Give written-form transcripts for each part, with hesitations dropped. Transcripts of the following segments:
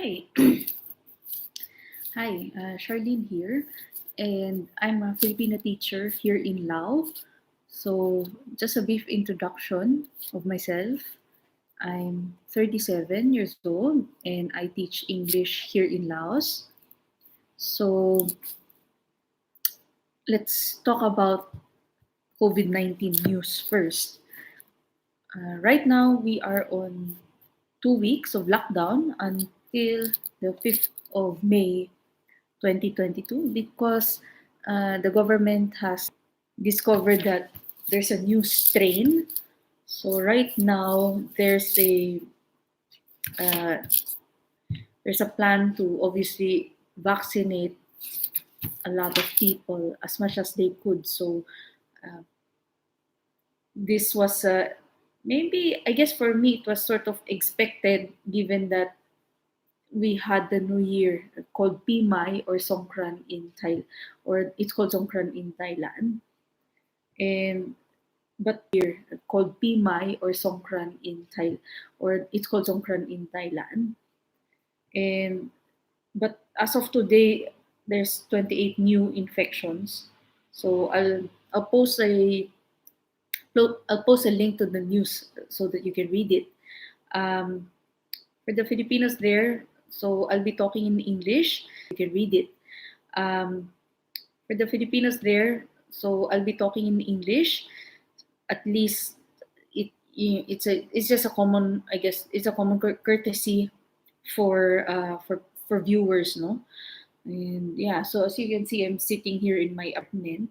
Hi, hi, Charlene here, and I'm a Filipino teacher here in Laos. So, just a brief introduction of myself. I'm 37 years old and I teach English here in Laos. So, let's talk about COVID 19 news first. Right now, we are on 2 weeks of lockdown until the 5th of May 2022 because the government has discovered that there's a new strain. So right now uh, there's a plan to obviously vaccinate a lot of people as much as they could. So uh, this was maybe I guess for me it was sort of expected given that we had the New Year called Pimay or Songkran in Thailand, or it's called Songkran in Thailand. And but here called Pimay or Songkran in Thailand, or it's called Songkran in Thailand. And but as of today, there's 28 new infections. So I'll post a link to the news so that you can read it. Um, for the Filipinos there, so I'll be talking in English. You can read it. Um, for the Filipinos there, so I'll be talking in English. At least it's just a common, I guess it's a common courtesy for viewers, no. And yeah, so as you can see, I'm sitting here in my apartment.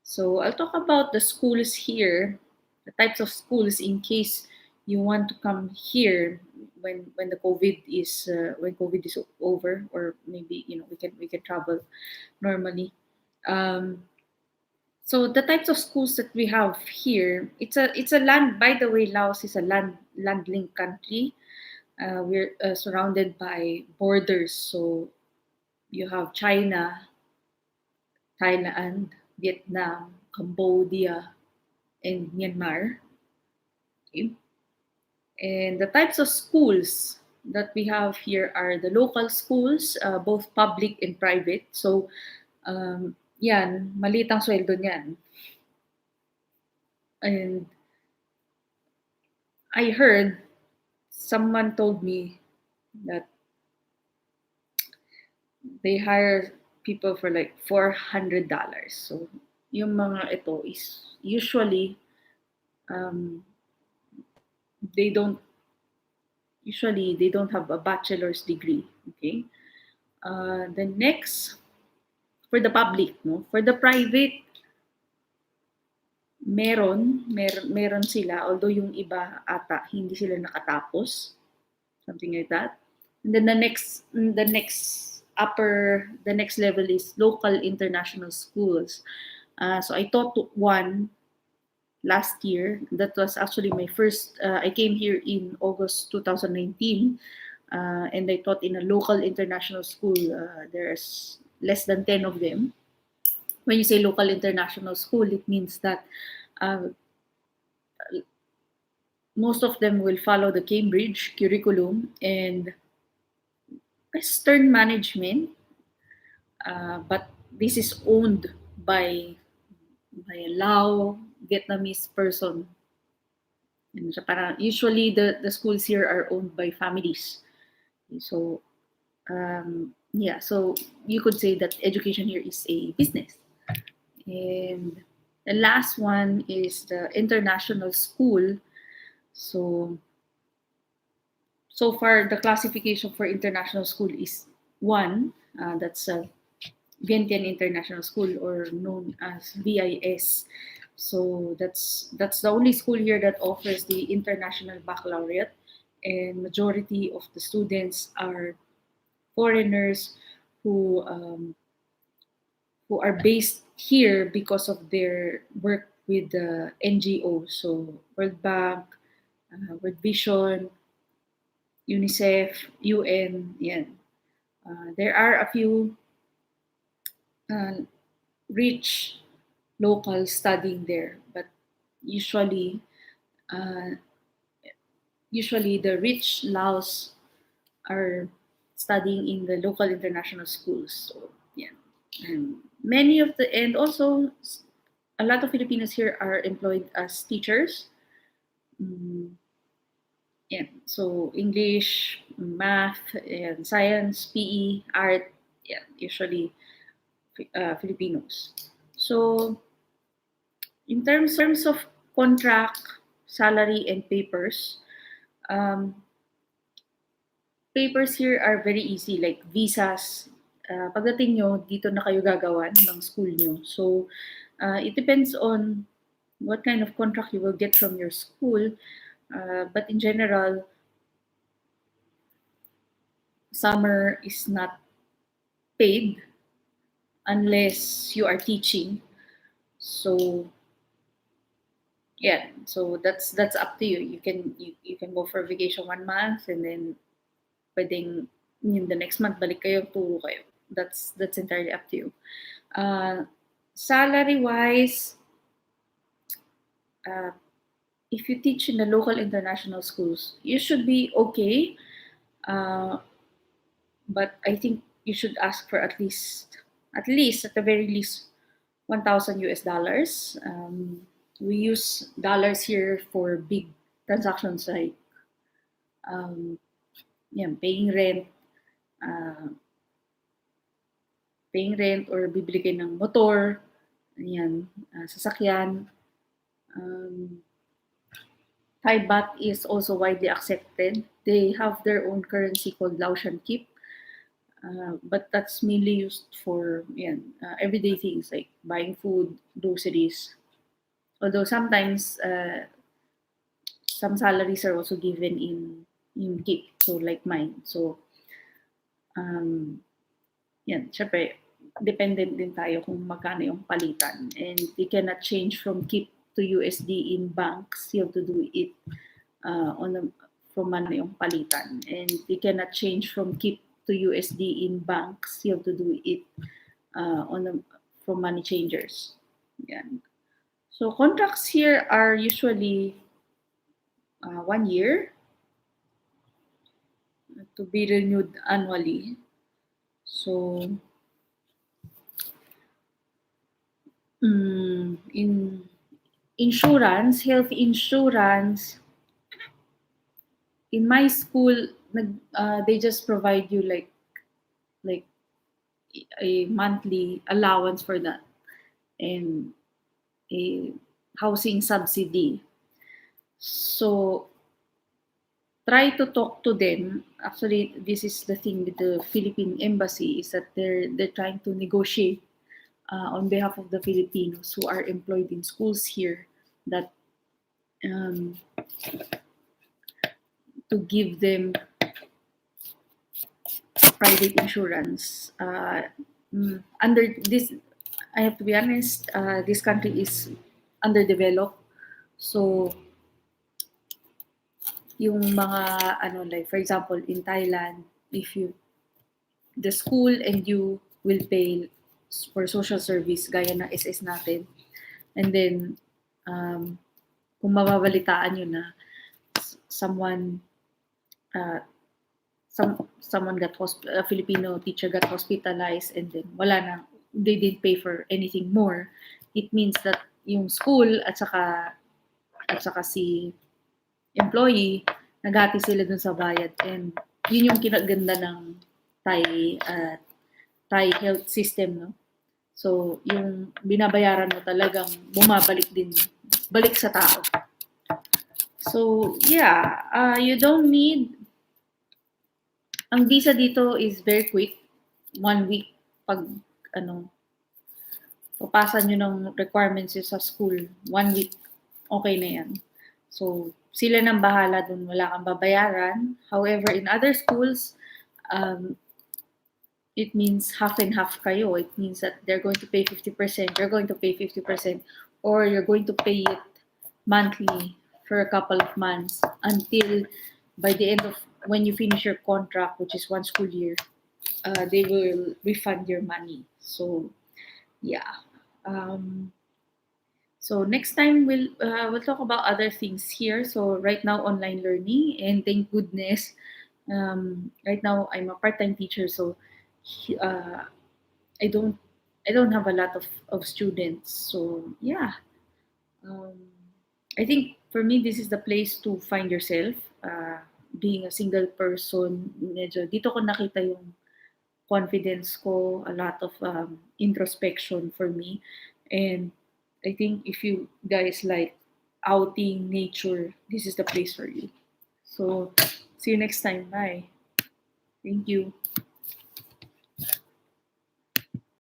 So I'll talk about the schools here, the types of schools in case you want to come here when the COVID is over, or maybe we can travel normally. um, so the types of schools that we have here, it's a land. By the way, Laos is a land-linked country. We're surrounded by borders. So you have China, Thailand, Vietnam, Cambodia, and Myanmar. Okay? And the types of schools that we have here are the local schools, both public and private. So yan, maliit ang sweldo niyan. And I heard someone told me that they hire people for like $400. So yung mga ito is usually um, they don't they don't have a bachelor's degree. Okay. The next for the public, no, for the private, meron sila, although yung iba ata hindi sila nakatapos, something like that. And then the next level is local international schools. So I taught one last year. That was actually my first. I came here in August 2019, and I taught in a local international school. There's less than 10 of them. When you say local international school, it means that uh, most of them will follow the Cambridge curriculum and Western management, but this is owned by a Lao Vietnamese person. And so parang usually the schools here are owned by families. So yeah, so you could say that education here is a business. And the last one is the international school. So so far the classification for international school is one. That's a Vientiane International School, or known as VIS. So that's the only school here that offers the international baccalaureate, and majority of the students are foreigners who are based here because of their work with the NGO, so World Bank, World Vision, UNICEF, UN. Yeah. There are a few uh, rich locals studying there, but usually uh, usually the rich Laos are studying in the local international schools. So yeah, and many of the and also a lot of Filipinos here are employed as teachers. Mm, yeah, so English, math, and science, PE, art. Yeah, usually Filipinos. So in terms of contract, salary, and papers, um, papers here are very easy, like visas. Pagdating nyo, dito na kayo gagawan ng school nyo. So, it depends on what kind of contract you will get from your school. But in general, summer is not paid unless you are teaching. So, yeah, so that's up to you. You can go for vacation 1 month and then pwedeng in the next month balik kayo, turo kayo. That's entirely up to you. Salary wise, uh, if you teach in the local international schools, you should be okay. Uh, but I think you should ask for at the very least 1,000 US dollars. We use dollars here for big transactions like um, yeah, uh, paying rent or bibili kayo ng motor, ayan, sasakyan. Um, Thai baht is also widely accepted. They have their own currency called Laotian kip, but that's mainly used for everyday things like buying food, groceries. Although sometimes some salaries are also given in kip, so like mine. So yan, syempre, dependent din tayo kung magkano yung palitan. And you cannot change from KIP to USD in banks. You have to do it from ano yung palitan. And you cannot change from KIP to USD in banks. You have to do it from money changers. Yan. So contracts here are usually 1 year to be renewed annually. So in health insurance, in my school, they just provide you like a monthly allowance for that and a housing subsidy. So try to talk to them. Actually, this is the thing with the Philippine embassy is that they're trying to negotiate on behalf of the Filipinos who are employed in schools here that to give them private insurance. Under this, I have to be honest, this country is underdeveloped. So, yung mga, like for example, in Thailand, if you, the school and you will pay for social service, gaya ng SS natin, and then, kung mababalitaan nyo na someone got a Filipino teacher got hospitalized and then wala na, they didn't pay for anything more, it means that yung school at saka si employee naghati sila dun sa bayad, and yun yung kinaganda ng Thai health system, no? So yung binabayaran mo talagang bumabalik din, balik sa tao. So yeah, you don't need, ang visa dito is very quick. 1 week pag papasa nyo ng requirements sa school, 1 week, okay na yan. So, sila nang bahala dun, wala kang babayaran. However, in other schools, it means half and half kayo. It means that they're going to pay 50%, you're going to pay 50%, or you're going to pay it monthly for a couple of months until by the end of, when you finish your contract, which is 1 school year, they will refund your money. So, yeah. So next time we'll talk about other things here. So right now online learning, and thank goodness Right now I'm a part-time teacher, so he- uh, I don't I don't have a lot of students. So yeah, um, I think for me this is the place to find yourself. Being a single person, medyo dito ko nakita yung confidence ko, a lot of introspection for me. And I think if you guys like outing, nature, this is the place for you. So see you next time. Bye. Thank you.